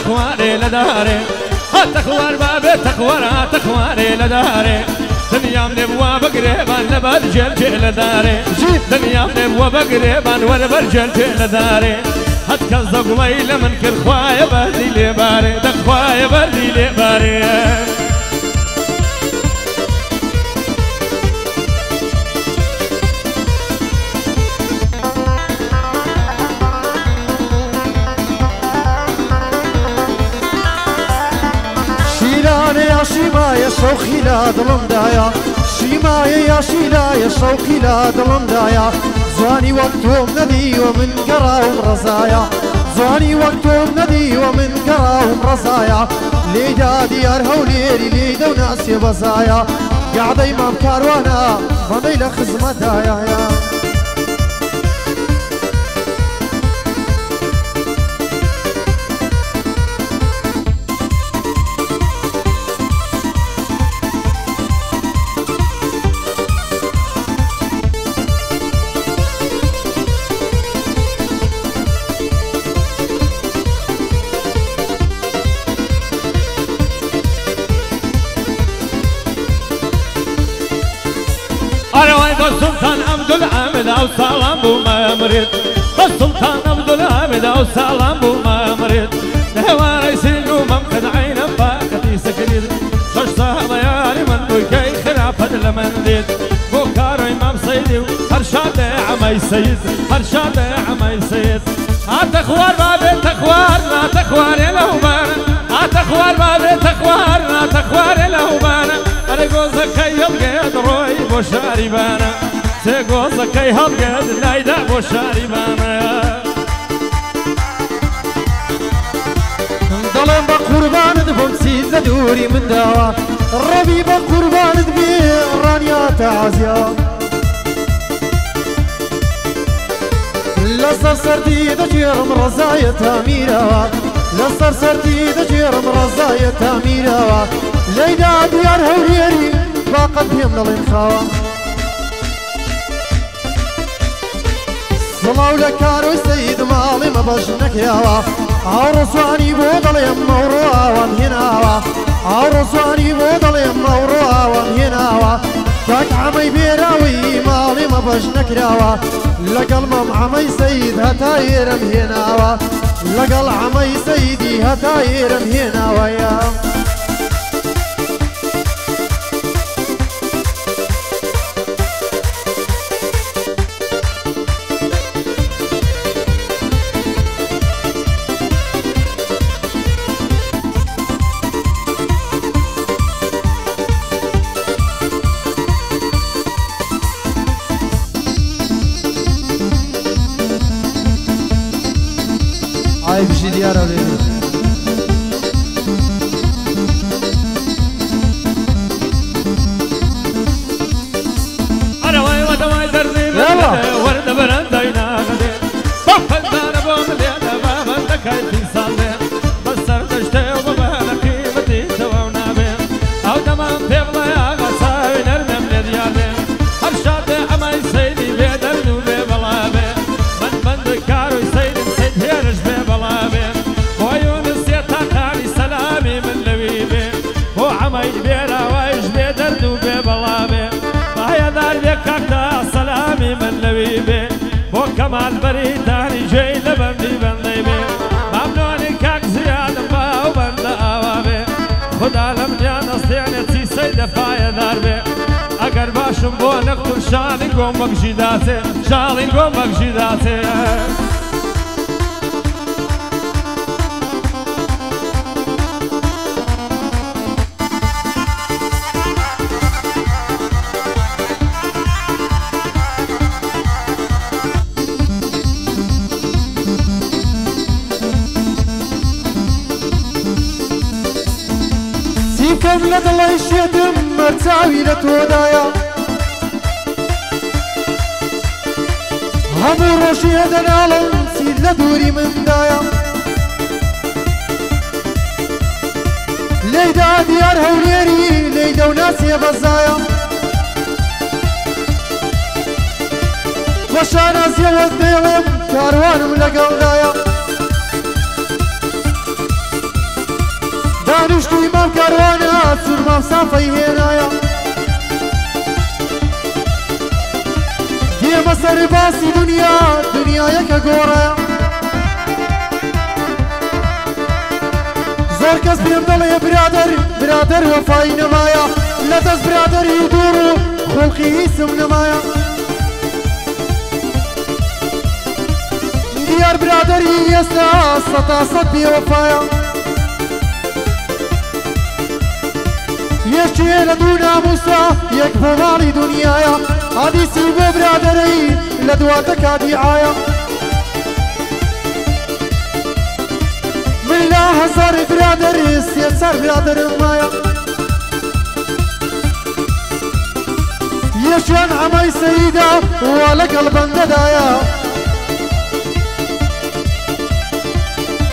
تخواري لداري تخوار بابي تخوار تخواري لداري دنيا من ابواب قريبان لبرجل جيل داري دنيا من ابواب قريبان ولبرجل جيل داري هتكذب ويل من كل خوايا بردي لي باري دخوايا بردي لي باري يا شيمايا شوقي لا ظلم دايا شيمايا يا شيلايا شوقي لا ظلم دايا زواني وقتهم ندي ومن قراهم رزايا زواني وقتهم ندي ومن قراهم رزايا ليدا ديار هوليري ليدا وناس بزايا قاعد امام كاروانا فضيل خزمة دايا يا السلطان عبد الحميد او سلام بو ما مريد السلطان عبد الحميد او سلام بو ما مريد نهواري سينو ممكن عين باقتي سكريد شش صاحب ياري من بوكي خلافة المنديد بوكارو امام سيدي هرشاد عمي سيد هرشاد عمي سيد تخوار بابي تخوار لا تخوار له بانا تخوار بابي تخوار لا تخوار له بانا انا جوزك يبقى روي بوشاري بانا سيقوزك يبقى لايدا بوشاري بانا ظلم بقربان دفم سيد دوري من دوا ربي بقربان دبي رانيا تعزيا لصر سرتي دجيرم رزايا تاميرا لصر سرتي دجيرم رزايا تاميرا ليدا ديار هوريري باقد بهم للخوا صلاو لكارو سيد مالي ما بجنك ياوا عرسواني بوضل يموروا وانهناوا عرسواني بوضل يموروا وانهناوا كاك عمي بيراوي مالي ما بجنك ياوا لقل مام عمي سيد هتاير مهناوا لقل عمي سيدي هتاير مهناوا يا عيب شي ديار عليه انا واي ودواي دربي ورد برندينا غدي بفل داربهم ليدا بابا دكاي في صالي بسر دشتي وبانا قيمتي تونا بين او دمان بيبلا يا غساوي نرمم لديالي هرشاد عمي سيدي بيدر نوبي بلابي من بند كارو سيدي سيد هيرش ببلابي ويونس يتقالي سلامي من لويبي وعمي بيرا وايش بيدر نوبي بلابي فهي دار بيكاكتا سلامي من لويبي وكمال بريداني جاي لبندي بنديبي ممنوني كاك زيادة باو بند اوابي خدا لمنيا نصيانتي سيدة فايا داربي اگر باشم بو نقتل شالي قومك جداتي شالي قومك جداتي سيكم لد الله يشيدم مرتاوي لتودايا همو روشي هدن عالم سيد لدوري من دايا ليدا ديار هوليري ليدا وناسي بزايا وشانا زيوة ديلم كاروانم لقل دايا دانشتوی مام کاروانە سوور مام سافەی هێنایە دێمە سەر باسی دنیا دنیایەکە گۆڕایە زۆر کەس پێم دەڵێ برادەر وەفای نەمایە لە دەست برادەری دوور و خۆڵقی هیچم نەمایە دیار برادەری ئێستا سەتا سەد بێوەفایە یەکێ لە دوو ناموسە یەک بۆ ماڵی دنیایە حەدیسی بۆ برادەرەی لە دواتە کادیعایە من لا هزار برادر سێسەر برادەرم مایە یەکیان عەمای سەیدا وا لەگەڵ بەندەدایە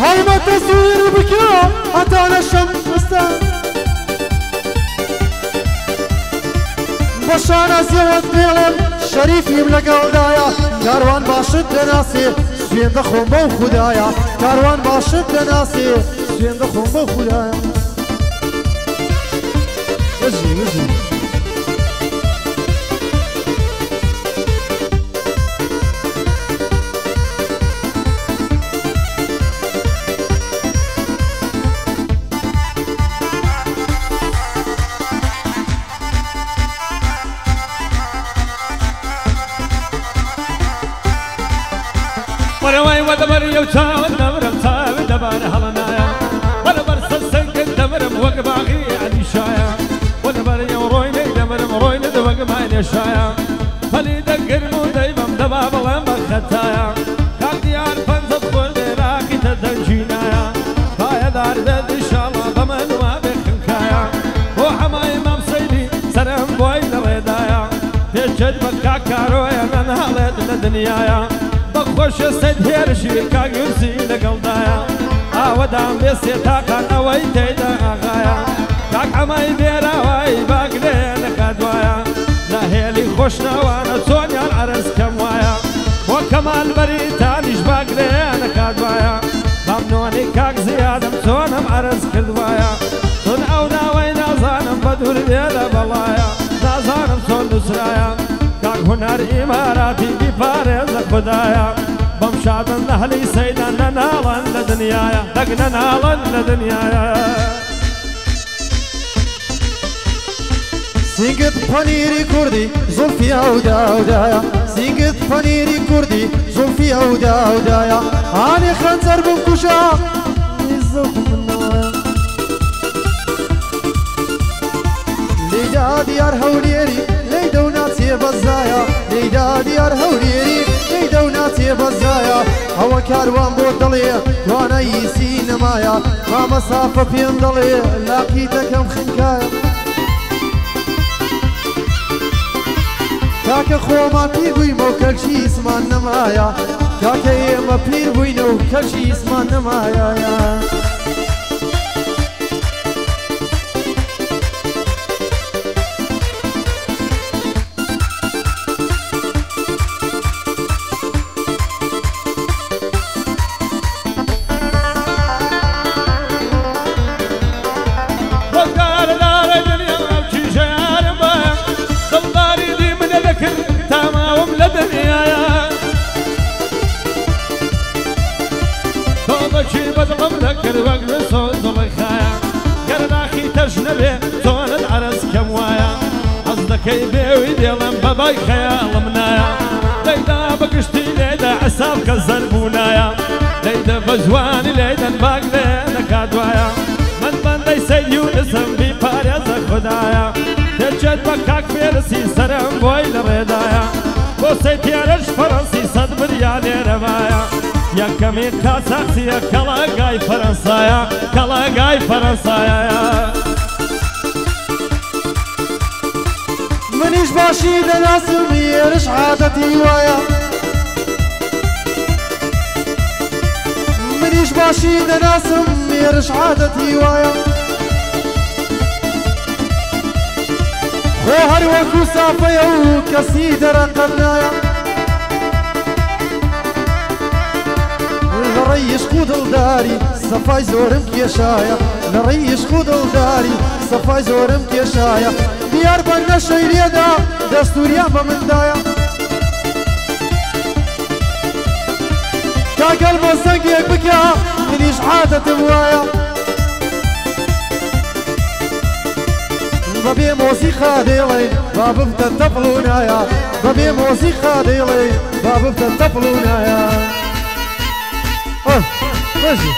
هەڵمە تەسویر بکە هەتانە شەم ئەستا بە شانازیەوەت بێڵێم شەریفیم لەگەڵدایە کاروان باشت دەناسێ سوێن دەخۆم بەو خودایە کاروان باشت دەناسێ سوێن دەخۆم بەو خودایە وەزی وروي ودبر يوشاو دبرم صاب دبر هلنايا ودبر سسنك دبرم وقباغي علي شايا ودبر يوروي دبرم روي دوق ماين شايا فلي دقر مو دايبم دباب لم بختايا كاك ديار فنزت خل راكي تدنجينايا بايا دار دد ان شاء الله بمن ما بخنكايا وحماي مام سيدي سرم بوي لريدايا تجد بكاك كارويا من هالد لدنيايا بخوش سيد هيرشي كاغيوسي لقلدايا ودام بيسي تاقان اوي تيدا اغايا كاك عماي بيرا واي باقلين كادوايا لا هيلي خوشنا وانا سونيا العرس كموايا وكمال بريتانيش باقلين كادوايا ممنوني كاك زيادة سونم عرس كدوايا سون اونا وين نازانم بدور بيلا بلايا نازانم سون نسرايا كاك هنر إماراتي بفارز خدايا بمشادن أهلي سيدنا ننالن لدنيايا دقنا نالن لدنيايا سینگت پنیری کردی زلفی اودایا سینگت پنیری کردی زلفی اودایا آنی خنزر بکشا زلف منایا لیدا دیار هولیری لیدا و ناتی بزایا لیدا دیار هولیری لیدا و ناتی بزایا هوا کاروان بود دلیه توانایی سینمایا ما مسافه پیم دلیه لاقی تکم خنکایا کاکە خۆمان پیر بوویمە و کەلکی ئیسمان نەمایە کاکە ئێمە پیر بووینە و کەلکی ئیسمان نەمایە وقت صوت الخايا قرناخي تجنبي زون العرس كموايا قصدك يبيوي ديلم باباي خيال منايا ليدا بقشتي ليدا عساك الزربونايا ليدا بجواني ليدا باقلين كادوايا من دي سيديو اسم بي باريز خدايا تجد بكاك فيرسي سرم بوي لريدايا بوسيتي عرش فرنسي صد بريالي روايا يا كمي كاساكسي يا كلاغاي فرنسايا كلاغاي فرنسايا منيش باشي دناسم يرش عادتي وايا منيش باشي دناسم يرش عادتي وايا خو هر وكو صافيا وكسي درقنايا ريش خود الداري سەفای زۆرم کێشایە لە ڕیش خودڵداری سەفای زۆرم کێشایە دیار بەندە شەیرێدا دەستوریان بە مندایە کاگەل بۆ سەنگێک بکە منیش عادەتم وایە بەبێ مۆسیقا دێڵێ با ببتە تەپڵ و نایە بەبێ مۆسیقا دێڵێ با ببتە تەپڵ و نایە بەژی